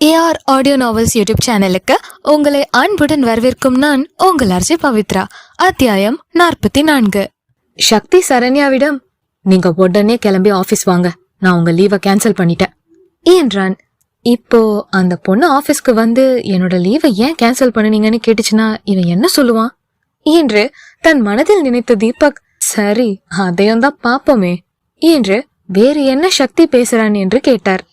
AR audio novels YouTube சேனலுக்கு உங்களை அன்புடன் வரவேற்கும் நான் உங்கள் அர்ஜி பவித்ரா. அத்தியாயம் 44. சக்தி சரண்யாவிடம், நீங்க உடனே கிளம்பி ஆபீஸ் வாங்க, நான் உங்க லீவை கேன்சல் பண்ணிட்டேன் என்றான். இப்போ அந்த பொண்ணு ஆபீஸ்க்கு வந்து என்னோட லீவை ஏன் கேன்சல் பண்ணுனீங்கன்னு கேட்டுச்சுன்னா இவன் என்ன சொல்லுவான் என்று தன் மனதில் நினைத்த தீபக், சரி அதையும் தான் பாப்போமே என்று வேறு என்ன சக்தி பேசுறான் என்று கேட்டார்.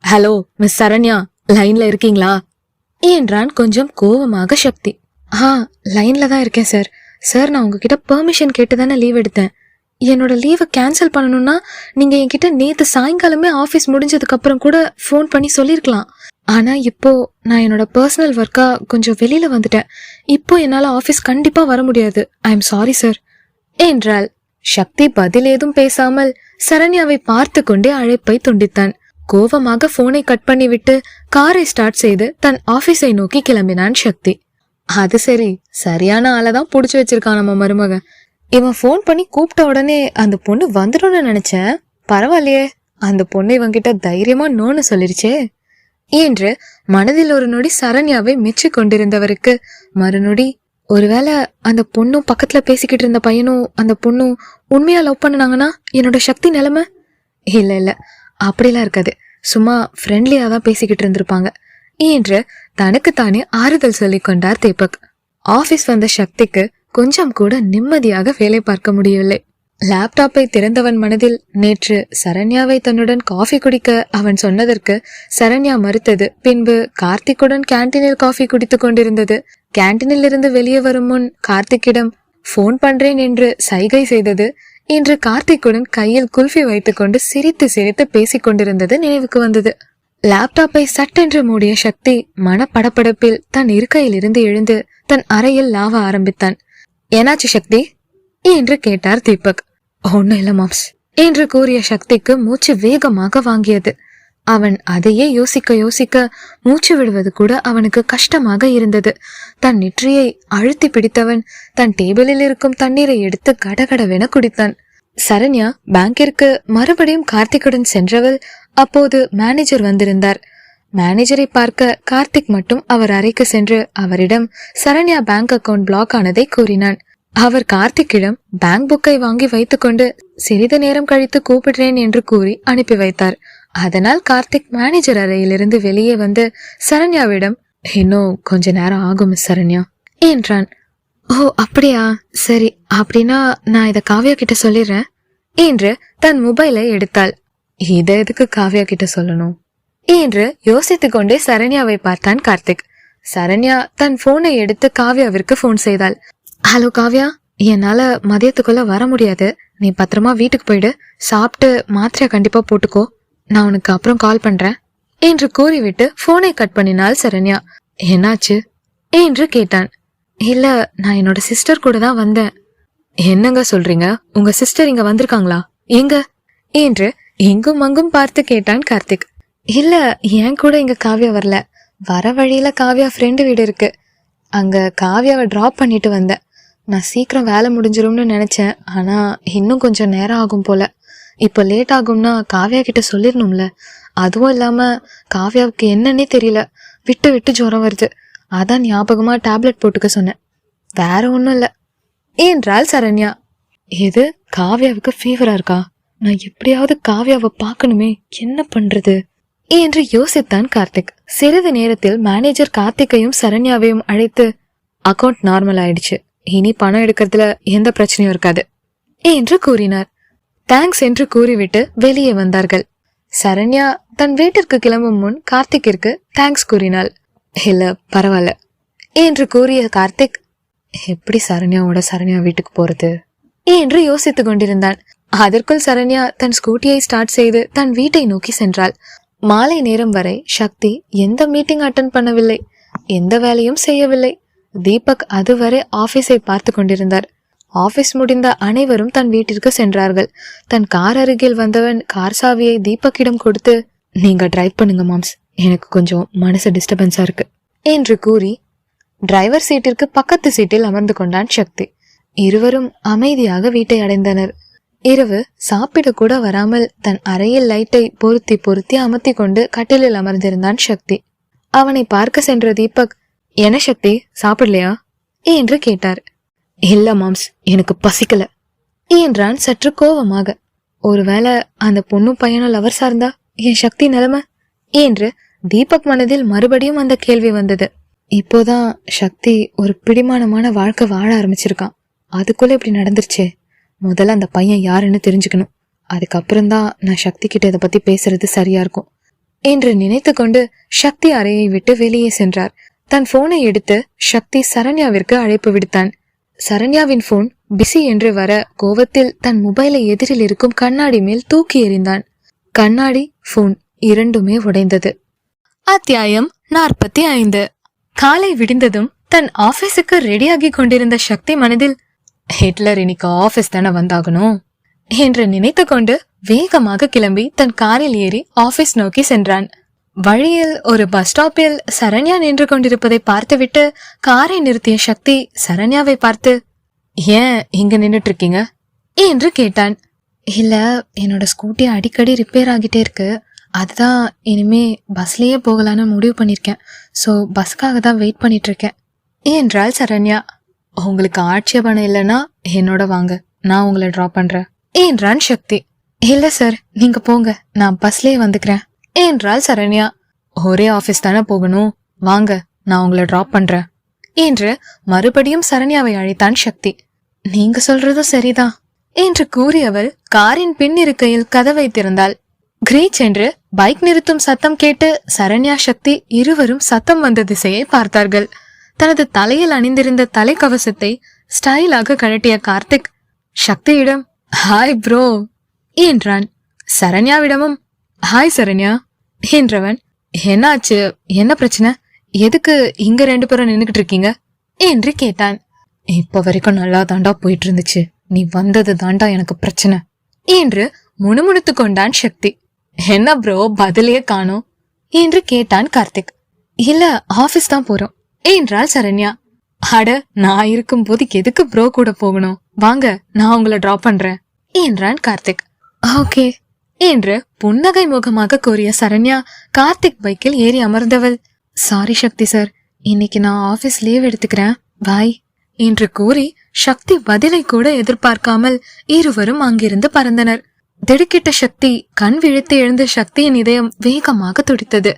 ஹலோ மிஸ் சரண்யா, லைன்ல இருக்கீங்களா என்றான் கொஞ்சம் கோவமாக சக்தி. லைன்ல தான் இருக்கேன் சார். சார், நான் உங்ககிட்ட பெர்மிஷன் கேட்டுதானே லீவ் எடுத்தேன். என்னோட லீவை கேன்சல் பண்ணணும்னா நீங்க என்கிட்ட நேத்து சாயங்காலமே ஆபீஸ் முடிஞ்சதுக்கு அப்புறம் கூட ஃபோன் பண்ணி சொல்லிருக்கலாம். ஆனா இப்போ நான் என்னோட பர்சனல் ஒர்க்கா கொஞ்சம் வெளியில வந்துட்டேன். இப்போ என்னால ஆபீஸ் கண்டிப்பா வர முடியாது. ஐ எம் சாரி சார் என்றாள். சக்தி பதில் ஏதும் பேசாமல் சரண்யாவை பார்த்து கொண்டே அழைப்பை துண்டித்தான். கோவமாக போனை கட் பண்ணி விட்டு காரை ஸ்டார்ட் செய்து தன் ஆபீஸை நோக்கி கிளம்பினான் சக்தி. அது சரி, சரியான ஆளைதான் புடிச்சு வச்சிருக்கான் நம்ம மருமகன். இவன் போன் பண்ணி கூப்பிட்ட உடனே அந்த பொண்ணு வந்துடும்னு நினைச்சேன். பரவாயில்லையே, அந்த பொண்ணு இவன்கிட்ட தைரியமா நோன்னு சொல்லிருச்சே என்று மனதில் ஒரு நொடி சரண்யாவை மெச்சு கொண்டிருந்தவருக்கு மறுநொடி, ஒருவேளை அந்த பொண்ணும் பக்கத்துல பேசிக்கிட்டு இருந்த பையனும் அந்த பொண்ணும் உண்மையா லவ் பண்ணுனாங்கன்னா என்னோட சக்தி நிலைமை? இல்ல அப்படிலாம் இருக்காது, சும்மா ஃப்ரெண்ட்லியா தான் பேசிக்கிட்டு இருந்திருப்பாங்க என்று தனக்குத்தானே ஆறுதல் சொல்லிக் கொண்டார் தீபக். ஆபீஸ் வந்த சக்திக்கு கொஞ்சம் கூட நிம்மதியாக வேலை பார்க்க முடியவில்லை. லேப்டாப்பை திறந்தவன் மனதில் நேற்று சரண்யாவை தன்னுடன் காஃபி குடிக்க அவன் சொன்னதற்கு சரண்யா மறுத்தது, பின்பு கார்த்திக்குடன் கேன்டீனில் காஃபி குடித்துக் கொண்டிருந்தது, கேன்டீனில் இருந்து வெளியே வரும் முன் கார்த்திக்கிடம் போன் பண்றேன் என்று சைகை செய்தது, இன்று கார்த்திக்குடன் கையில் குல்ஃபி வைத்துக் கொண்டு சிரித்து சிரித்து பேசிக் கொண்டிருந்தது நினைவுக்கு வந்தது. லேப்டாப்பை சட்டென்று மூடிய சக்தி மனப்படப்படப்பில் தன் இருக்கையில் இருந்து எழுந்து தன் அறையில் லாவ ஆரம்பித்தான். என்னாச்சு சக்தி என்று கேட்டார் தீபக். ஒன்னும் இல்ல மாம்ஸ் என்று கூறிய சக்திக்கு மூச்சு வேகமாக வாங்கியது. அவன் அதையே யோசிக்க யோசிக்க மூச்சு விடுவது கூட அவனுக்கு கஷ்டமாக இருந்தது. தன் நெற்றியை அழுத்தி பிடித்தவன் தன் டேபிளில் இருக்கும் தண்ணீரை எடுத்து கடகடவென குடித்தான். சரண்யா பேங்கிற்கு மறுபடியும் கார்த்திக்குடன் சென்றவள் அப்போது மேனேஜர் வந்திருந்தார். மேனேஜரை பார்க்க கார்த்திக் மட்டும் அவர் அறைக்கு சென்று அவரிடம் சரண்யா பேங்க் அக்கவுண்ட் பிளாக் ஆனதை கூறினான். அவர் கார்த்திக்கிடம் பேங்க் புக்கை வாங்கி வைத்துக்கொண்டு சிறிது நேரம் கழித்து கூப்பிடுறேன் என்று கூறி அனுப்பி வைத்தார். அதனால் கார்த்திக் மேனேஜர் அறையிலிருந்து வெளியே வந்து சரண்யாவிடம், இன்னும் கொஞ்ச நேரம் ஆகும் மிஸ் சரண்யா என்றான். ஓ அப்படியா, சரி, அப்படின்னா நான் இத காவ்யா கிட்ட சொல்லிடுறேன் என்று தன் மொபைலை எடுத்தாள். இத எதுக்கு காவ்யா கிட்ட சொல்லணும் என்று யோசித்துக் கொண்டே சரண்யாவை பார்த்தான் கார்த்திக். சரண்யா தன் போனை எடுத்து காவ்யாவிற்கு போன் செய்தாள். ஹலோ காவ்யா, என்னால மதியத்துக்குள்ள வர முடியாது, நீ பத்திரமா வீட்டுக்கு போயிடு, சாப்பிட்டு மாத்திரைய கண்டிப்பா போட்டுக்கோ, நான் உனக்கு அப்புறம் கால் பண்றேன் என்று கூறிவிட்டு போனை கட் பண்ணினாள் சரண்யா. என்னாச்சு என்று கேட்டான். இல்ல, நான் என்னோட சிஸ்டர் கூட தான் வந்தேன். என்னங்க சொல்றீங்க, உங்க சிஸ்டர் இங்க வந்திருக்காங்களா? எங்க என்று எங்கும் அங்கும் பார்த்து கேட்டான் கார்த்திக். இல்ல, என் கூட இங்க காவ்யா வரல, வர வழியில காவ்யா ஃப்ரெண்டு வீடு இருக்கு, அங்க காவ்யாவை டிராப் பண்ணிட்டு வந்தேன். நான் சீக்கிரம் வேலை முடிஞ்சிரும்னு நினைச்சேன், ஆனா இன்னும் கொஞ்சம் நேரம் ஆகும் போல. இப்போ லேட் ஆகும்னா காவ்யா கிட்ட சொல்லிடணும்ல. அதுவும் இல்லாம காவ்யாவுக்கு என்னன்னே தெரியல, விட்டு விட்டு ஜுரம் வருது, அதான் ஞாபகமா டேப்லெட் போட்டுக்க சொன்னேன், வேற ஒன்னும் இல்ல என்றாள் சரண்யா. எது, காவ்யாவுக்கு ஃபீவரா இருக்கா? நான் எப்படியாவது காவ்யாவை பார்க்கணுமே, என்ன பண்றது என்று யோசித்தான் கார்த்திக். சிறிது நேரத்தில் மேனேஜர் கார்த்திகையும் சரண்யாவையும் அழைத்து, அக்கவுண்ட் நார்மல் ஆயிடுச்சு, இனி பணம் எடுக்கிறதுல எந்த பிரச்சனையும் இருக்காது என்று கூறினார். தேங்க்ஸ் என்று கூறிவிட்டு வெளியே வந்தார்கள். சரண்யா தன் வீட்டிற்கு கிளம்பும் முன் கார்த்திக்கிற்கு தேங்க்ஸ் கூறினாள். இல்ல பரவாயில்ல என்று கூறிய கார்த்திக், எப்படி சரண்யாவோட சரண்யா வீட்டுக்கு போறது என்று யோசித்துக் கொண்டிருந்தான். அதற்குள் சரண்யா தன் ஸ்கூட்டியை ஸ்டார்ட் செய்து தன் வீட்டை நோக்கி சென்றாள். மாலை நேரம் வரை சக்தி எந்த மீட்டிங் அட்டென்ட் பண்ணவில்லை, எந்த வேலையும் செய்யவில்லை. தீபக் அதுவரை ஆபீஸை பார்த்து கொண்டிருந்தார். ஆபீஸ் முடிந்த அனைவரும் தன் வீட்டிற்கு சென்றார்கள். தன் கார் அருகில் வந்தவன் கார் சாவியை தீபக்கிடம் கொடுத்து, நீங்க டிரைவ் பண்ணுங்க மாம்ஸ், எனக்கு கொஞ்சம் மனசு டிஸ்டர்பன்ஸா இருக்கு என்று கூறி டிரைவர் சீட்டிற்கு பக்கத்து சீட்டில் அமர்ந்து கொண்டான் சக்தி. இருவரும் அமைதியாக வீட்டை அடைந்தனர். இரவு சாப்பிட கூட வராமல் தன் அறையில் லைட்டை பொருத்தி பொருத்தி அமர்த்தி கொண்டு கட்டிலில் அமர்ந்திருந்தான் சக்தி. அவனை பார்க்க சென்ற தீபக், என்ன சக்தி, சாப்பிடலையா என்று கேட்டார். இல்ல மாம்ஸ், எனக்கு பசிக்கல என்றான் சற்று கோபமாக. ஒருவேளை அந்த பொண்ணும் பையனும் லவர் சார்ந்தா என் சக்தி நிலைமை என்று தீபக் மனதில் மறுபடியும் அந்த கேள்வி வந்தது. இப்போதான் சக்தி ஒரு பிடிமானமான வாழ்க்கை வாழ ஆரம்பிச்சிருக்கான். அதுக்குள்ள இப்படி நடந்துருச்சே. முதல்ல அந்த பையன் யாருன்னு தெரிஞ்சுக்கணும். அதுக்கப்புறம்தான் நான் சக்தி கிட்ட இதை பத்தி பேசுறது சரியா இருக்கும் என்று நினைத்து கொண்டு சக்தி அறையை விட்டு வெளியே சென்றார். தன் போனை எடுத்து சக்தி சரண்யாவிற்கு அழைப்பு விடுத்தான். சரண்யாவின் போன் பிஸி என்று வர கோவத்தில் தன் மொபைலை எதிரில் இருக்கும் கண்ணாடி மேல் தூக்கி எறிந்தான். கண்ணாடி, போன் இரண்டுமே உடைந்தது. அத்தியாயம் 45. காலை விடிந்ததும் தன் ஆபீஸுக்கு ரெடியாகி கொண்டிருந்த சக்தி மனதில், ஹிட்லர் இன்னைக்கு ஆபீஸ் தானே வந்தாகணும் என்று நினைத்து கொண்டு வேகமாக கிளம்பி தன் காரில் ஏறி ஆபீஸ் நோக்கி சென்றான். வழியில் ஒரு பஸ் ஸ்டாப்பில் சரண்யா நின்று கொண்டிருப்பதை பார்த்துவிட்டு காரை நிறுத்திய சக்தி சரண்யாவை பார்த்து, ஏன் இங்க நின்னுட்டு இருக்கீங்க என்று கேட்டான். இல்ல, என்னோட ஸ்கூட்டி அடிக்கடி ரிப்பேர் ஆகிட்டே இருக்கு. அதுதான் இனிமே பஸ்லயே போகலான்னு முடிவு பண்ணிருக்கேன். சோ பஸ்க்காக தான் வெயிட் பண்ணிட்டு இருக்கேன் என்றாள் சரண்யா. உங்களுக்கு ஆட்சேபணம் இல்லைன்னா என்னோட வாங்க, நான் உங்களை டிராப் பண்றேன் என்றான் சக்தி. இல்ல சார், நீங்க போங்க, நான் பஸ்லயே வந்துக்கிறேன் என்றாள் சரண்யா. ஒரே ஆபீஸ் தானே போகணும், வாங்க, நான் உங்களை டிராப் பண்றேன் என்று மறுபடியும் சரண்யாவை அழைத்தான் சக்தி. நீங்க சொல்றதும் சரிதான் என்று கூறியவள் காரின் பின் இருக்கையில் கதவை திறந்தாள். கிரீச் என்று பைக் நிறுத்தும் சத்தம் கேட்டு சரண்யா சக்தி இருவரும் சத்தம் வந்த திசையை பார்த்தார்கள். தனது தலையில் அணிந்திருந்த தலைக்கவசத்தை ஸ்டைலாக கழட்டிய கார்த்திக் சக்தியிடம் ஹாய் ப்ரோ என்றான். சரண்யாவிடமும் ஹாய் சரண்யா என்றவன், என்னாச்சு, என்ன பிரச்சனை, எதுக்கு இங்க 2 பேரும் நின்னுகிட்டு இருக்கீங்க என்று கேட்டான். இப்ப வரைக்கும் நல்லா தாண்டா போயிட்டு இருந்துச்சு, நீ வந்தது தாண்டா எனக்கு பிரச்சனை என்று முணுமுணுத்து கொண்டான் சக்தி. என்ன ப்ரோ பதிலே காணோம் என்று கேட்டான் கார்த்திக். இல்ல, ஆபீஸ் தான் போறோம் என்றாள் சரண்யா. அட, நான் இருக்கும் போது எதுக்கு ப்ரோ கூட போகணும், வாங்க, நான் உங்களை டிராப் பண்றேன் என்றான் கார்த்திக். ஓகே என்று புன்னகை முகமாக கூறிய சரண்யா கார்த்திக் பைக்கில் ஏறி அமர்ந்தவள், சாரி சக்தி சார், இன்னைக்கு நான் ஆபீஸ் லீவ் எடுத்துக்கிறேன், பாய் என்று கூறி சக்தி பதிலை கூட எதிர்பார்க்காமல் இருவரும் அங்கிருந்து பறந்தனர். திடுக்கிட்ட சக்தி கண் விழித்து எழுந்த சக்தியின் இதயம் வேகமாக துடித்தது.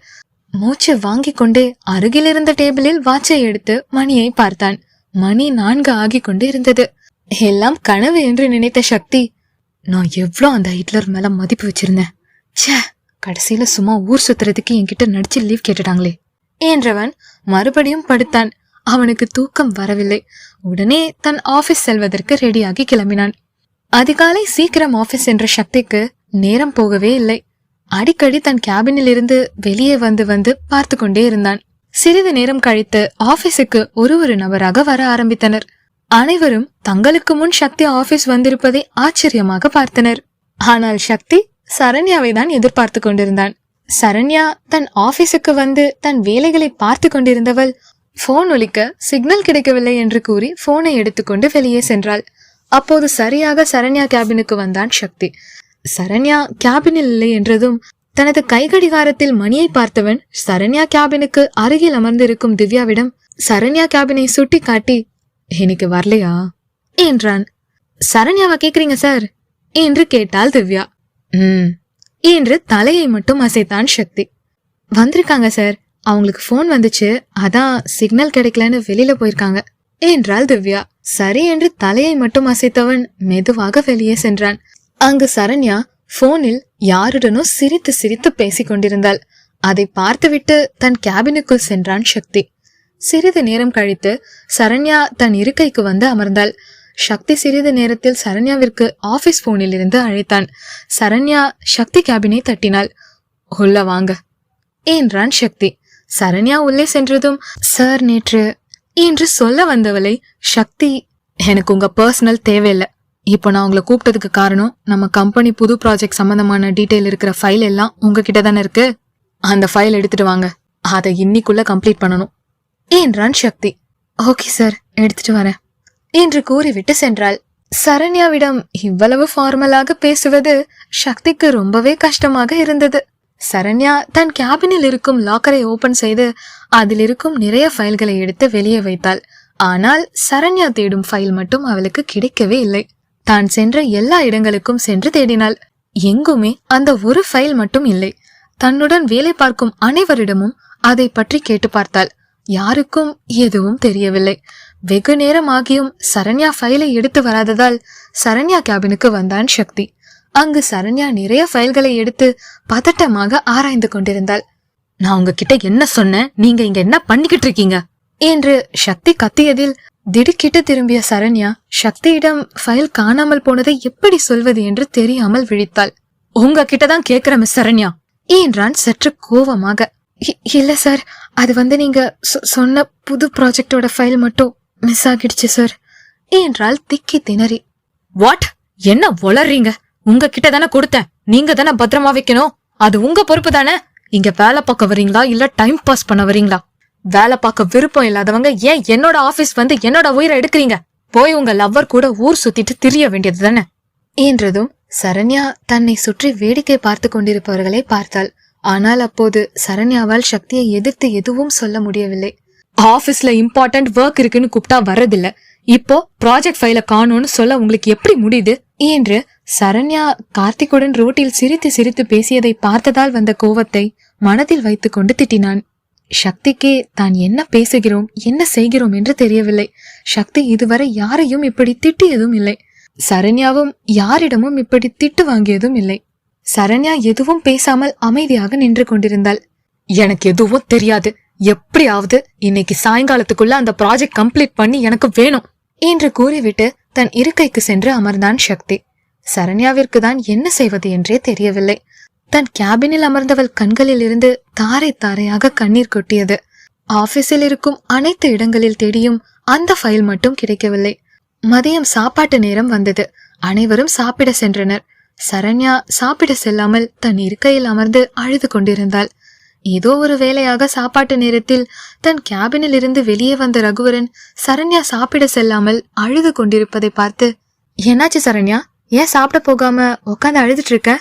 மூச்சு வாங்கிக் கொண்டே அருகில் இருந்த டேபிளில் வாட்சை எடுத்து மணியை பார்த்தான். மணி 4 ஆகிக் கொண்டு இருந்தது. எல்லாம் கனவு என்று நினைத்த சக்தி, நான் எவ்வளோ அந்த ஹிட்லர் மேல மதிப்பு வச்சிருந்தேன், ச்சே, கடைசியில சும்மா ஊர் சுத்துறதுக்கு என்கிட்ட நடிச்சு லீவ் கேட்டுட்டாங்களே என்றவன் மறுபடியும் படுத்தான். அவனுக்கு தூக்கம் வரவில்லை. உடனே தன் ஆபீஸ் செல்வதற்கு ரெடியாகி கிளம்பினான். அதிகாலை சீக்கிரம் ஆபீஸ் சென்ற சக்திக்கு நேரம் போகவே இல்லை. அடிக்கடி தன் கேபினில் இருந்து வெளியே வந்து வந்து பார்த்து கொண்டே இருந்தான். சிறிது நேரம் கழித்து ஆபீஸுக்கு ஒரு நபராக வர ஆரம்பித்தனர். அனைவரும் தங்களுக்கு முன் சக்தி ஆபீஸ் வந்திருப்பதை ஆச்சரியமாக பார்த்தனர். ஆனால் சக்தி சரண்யாவை தான் எதிர்பார்த்து கொண்டிருந்தான். சரண்யா தன் ஆபீஸுக்கு வந்து தன் வேலைகளை பார்த்து கொண்டிருந்தவள் போன் ஒலிக்க சிக்னல் கிடைக்கவில்லை என்று கூறி போனை எடுத்துக்கொண்டு வெளியே சென்றாள். அப்போது சரியாக சரண்யா கேபினுக்கு வந்தான் சக்தி. சரண்யா கேபினில் இல்லை என்றதும் தனது கைகடிகாரத்தில் மணியை பார்த்தவன் சரண்யா கேபினுக்கு அருகில் அமர்ந்திருக்கும் திவ்யாவிடம் சரண்யா கேபினை சுட்டி காட்டி, இன்னைக்கு வரலையா என்றான். சரண்யாவா கேக்குறீங்க சார் என்று கேட்டாள் திவ்யா. என்று தலையை மட்டும் அசைத்தான் சக்தி. வந்திருக்காங்க சார், அவங்களுக்கு போன் வந்துச்சு, அதான் சிக்னல் கிடைக்கலன்னு வெளியில போயிருக்காங்க என்றாள் திவ்யா. சரி என்று தலையை மட்டும் அசைத்தவன் மெதுவாக வெளியே சென்றான். அங்கு சரண்யா போனில் யாருடனோ சிரித்து சிரித்து பேசிக் கொண்டிருந்தாள். அதை பார்த்துவிட்டு தன் கேபினுக்குள் சென்றான் சக்தி. சிறிது நேரம் கழித்து சரண்யா தன் இருக்கைக்கு வந்து அமர்ந்தாள். சக்தி சிறிது நேரத்தில் சரண்யாவிற்கு ஆபீஸ் போனில் இருந்து அழைத்தான். சரண்யா சக்தி கேபினை தட்டினாள். உள்ள வாங்க என்றான் சக்தி. சரண்யா உள்ளே சென்றதும், சார் நேற்று என்று சொல்ல வந்தவளை சக்தி, எனக்கு உங்க பர்சனல் தேவையில்லை, இப்போ நான் உங்களை கூப்பிட்டதுக்கு காரணம் நம்ம கம்பெனி புது ப்ராஜெக்ட் சம்பந்தமான டீட்டெயில் இருக்கிற ஃபைல் எல்லாம் உங்ககிட்ட தானே இருக்கு, அந்த ஃபைல் எடுத்துட்டு வாங்க, அதை இன்னைக்குள்ள கம்ப்ளீட் பண்ணணும் என்றான் சக்தி. ஓகே சார், எடுத்துட்டு வரேன் என்று கூறிவிட்டு சென்றாள். சரண்யாவிடம் இவ்வளவு ஃபார்மலாக பேசுவது சக்திக்கு ரொம்பவே கஷ்டமாக இருந்தது. சரண்யா தன் கேபினில் இருக்கும் லாக்கரை ஓபன் செய்து அதில் இருக்கும் நிறைய ஃபைல்களை எடுத்து வெளியே வைத்தாள். ஆனால் சரண்யா தேடும் ஃபைல் மட்டும் அவளுக்கு கிடைக்கவே இல்லை. தான் சென்ற எல்லா இடங்களுக்கும் சென்று தேடினாள். எங்குமே அந்த ஒரு ஃபைல் மட்டும் இல்லை. தன்னுடன் வேலை பார்க்கும் அனைவரிடமும் அதை பற்றி கேட்டு பார்த்தாள். யாருக்கும் எதுவும் தெரியவில்லை. வெகு நேரம் ஆகியும் சரண்யா ஃபைலை எடுத்து வராததால் சரண்யா கேபினுக்கு வந்தான் சக்தி. அங்கு சரண்யா நிறைய ஃபைல்களை எடுத்து பதட்டமாக ஆராய்ந்து கொண்டிருந்தாள். நான் உங்ககிட்ட என்ன சொன்னேன், நீங்க இங்க என்ன பண்ணிக்கிட்டு இருக்கீங்க என்று சக்தி கத்தியதில் திடுக்கிட்டு திரும்பிய சரண்யா சக்தியிடம் ஃபைல் காணாமல் போனதை எப்படி சொல்வது என்று தெரியாமல் விழித்தாள். உங்ககிட்டதான் கேக்குற மிஸ் சரண்யா என்றான் சற்று கோவமாக. இல்ல சார், அது நீங்க சொன்ன புது ப்ராஜெக்டோட ஃபைல் மட்டும் மிஸ் ஆகிடுச்சு சார் என்றால் திக்கி திணறி. வாட்? என்ன வளர்றீங்க? உங்ககிட்ட தானே கொடுத்தேன், நீங்க தானே பத்திரமா வைக்கணும். அது உங்க பொறுப்பு தானே. இங்க வேலை பார்க்க வரீங்களா இல்ல டைம் பாஸ் பண்ண வரீங்களா? வேலை பார்க்க விருப்பம் இல்லாதவங்க ஏன் என்னோட ஆபீஸ் வந்து என்னோட உயிரை எடுக்கிறீங்க? போய் உங்க லவ்வர் கூட ஊர் சுத்திட்டு திரிய வேண்டியது தானே என்றதும் சரண்யா தன்னை சுற்றி வேடிக்கை பார்த்து கொண்டிருப்பவர்களை பார்த்தாள். ஆனால் அப்போது சரண்யாவால் சக்தியை எதிர்த்து எதுவும் சொல்ல முடியவில்லை. ஆபீஸ்ல இம்பார்ட்டன்ட் ஒர்க் இருக்குன்னு கூப்பிட்டா வர்றதில்ல, இப்போ ப்ராஜெக்ட் ஃபைல காணோன்னு சொல்ல உங்களுக்கு எப்படி முடியுது என்று சரண்யா கார்த்திக்குடன் ரோட்டில் சிரித்து சிரித்து பேசியதை பார்த்ததால் வந்த கோவத்தை மனதில் வைத்துக் கொண்டு திட்டினான். சக்திக்கே தான் என்ன பேசுகிறோம் என்ன செய்கிறோம் என்று தெரியவில்லை. சக்தி இதுவரை யாரையும் இப்படி திட்டியதும் இல்லை. சரண்யாவும் யாரிடமும் இப்படி திட்டு வாங்கியதும் இல்லை. சரண்யா எதுவும் பேசாமல் அமைதியாக நின்று கொண்டிருந்தாள். எனக்கு எதுவும் தெரியாது, எப்படியாவது இன்னைக்கு சாயங்காலத்துக்குள்ள அந்த ப்ராஜெக்ட் கம்ப்ளீட் பண்ணி எனக்கு வேணும் என்று கூறிவிட்டு தன் இருக்கைக்கு சென்று அமர்ந்தான் சக்தி. சரண்யாவிற்கு தான் என்ன செய்வது என்றே தெரியவில்லை. தன் கேபினில் அமர்ந்தவள் கண்களில் இருந்து தாரை தாரையாக கண்ணீர் கொட்டியது. ஆபீஸில் இருக்கும் அனைத்து இடங்களில் தேடியும் அந்த ஃபைல் மட்டும் கிடைக்கவில்லை. மதியம் சாப்பாட்டு நேரம் வந்தது. அனைவரும் சாப்பிட சென்றனர். சரண்யா சாப்பிட செல்லாமல் தன் இருக்கையில் அமர்ந்து அழுது கொண்டிருந்தாள். ஏதோ ஒரு வேலையாக சாப்பாட்டு நேரத்தில் தன் கேபினில் இருந்து வெளியே வந்த ரகுவரன் சரண்யா சாப்பிட செல்லாமல் அழுது கொண்டிருப்பதை பார்த்து, என்னாச்சு சரண்யா, ஏன் சாப்பிட போகாம உட்காந்து அழுதுட்டு இருக்க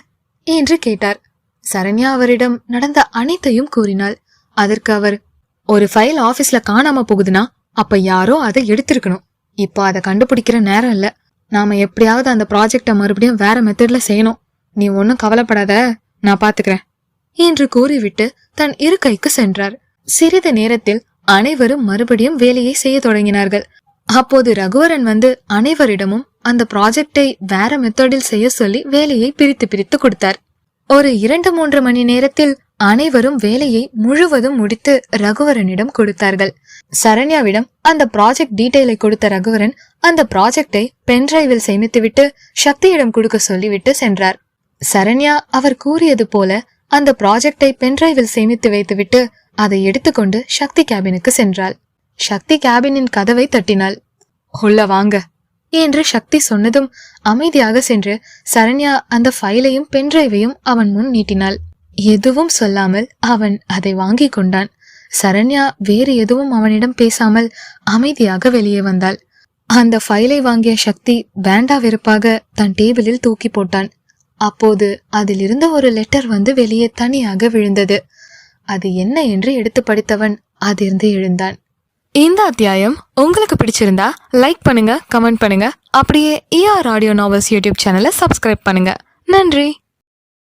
என்று கேட்டார். சரண்யா அவரிடம் நடந்த அனைத்தையும் கூறினாள். அதற்கு அவர், ஒரு ஃபைல் ஆபீஸ்ல காணாம போகுதுன்னா அப்ப யாரோ அதை எடுத்திருக்கணும். இப்போ அதை கண்டுபிடிக்கிற நேரம் இல்ல. நாம எப்படியாவது அந்த ப்ராஜெக்ட மறுபடியும் வேற மெத்தட்ல செய்யணும். நீ ஒன்னும் கவலைப்படாத, நான் பாத்துக்கிறேன் என்று கூறிவிட்டு தன் இருக்கைக்கு சென்றார். சிறிது நேரத்தில் அனைவரும் மறுபடியும் வேலையை செய்ய தொடங்கினார்கள். அப்போது ரகுவரன் வந்து அனைவரிடமும் அந்த ப்ராஜெக்டை வேற மெத்தடில் செய்ய சொல்லி வேலையை பிரித்து பிரித்து கொடுத்தார். ஒரு 2-3 மணி நேரத்தில் அனைவரும் வேலையை முழுவதும் முடித்து ரகுவரனிடம் கொடுத்தார்கள். சரண்யாவிடம் அந்த ப்ராஜெக்ட் டீடைலை கொடுத்த ரகுவரன் அந்த ப்ராஜெக்டை பென்டிரைவில் சேமித்துவிட்டு சக்தியிடம் கொடுக்க சொல்லிவிட்டு சென்றார். சரண்யா அவர் கூறியது போல அந்த ப்ராஜெக்டை பென்டிரைவில் சேமித்து வைத்துவிட்டு அதை எடுத்துக்கொண்டு சக்தி கேபினுக்கு சென்றாள். சக்தி கேபினின் கதவை தட்டினாள். உள்ள வாங்க என்று சக்தி சொன்னதும் அமைதியாக சென்று சரண்யா அந்த ஃபைலையும் பென்டிரைவையும் அவன் முன் நீட்டினாள். எதுவும் சொல்லாமல் அவன் அதை வாங்கி கொண்டான். சரண்யா வேறு எதுவும் அவனிடம் பேசாமல் அமைதியாக வெளியே வந்தாள். அந்த ஃபைலை வாங்கிய சக்தி வேண்டா வெறுப்பாக தன் டேபிளில் தூக்கி போட்டான். அப்போது அதில் இருந்த ஒரு லெட்டர் வந்து வெளியே தனியாக விழுந்தது. அது என்ன என்று எடுத்து படித்தவன் அதிர்ந்து எழுந்தான். இந்த அத்தியாயம் உங்களுக்கு பிடிச்சிருந்தா லைக் பண்ணுங்க, கமெண்ட் பண்ணுங்க. அப்படியே ER ஆடியோ நாவல்ஸ் யூடியூப் சேனலை சப்ஸ்கிரைப் பண்ணுங்க. நன்றி.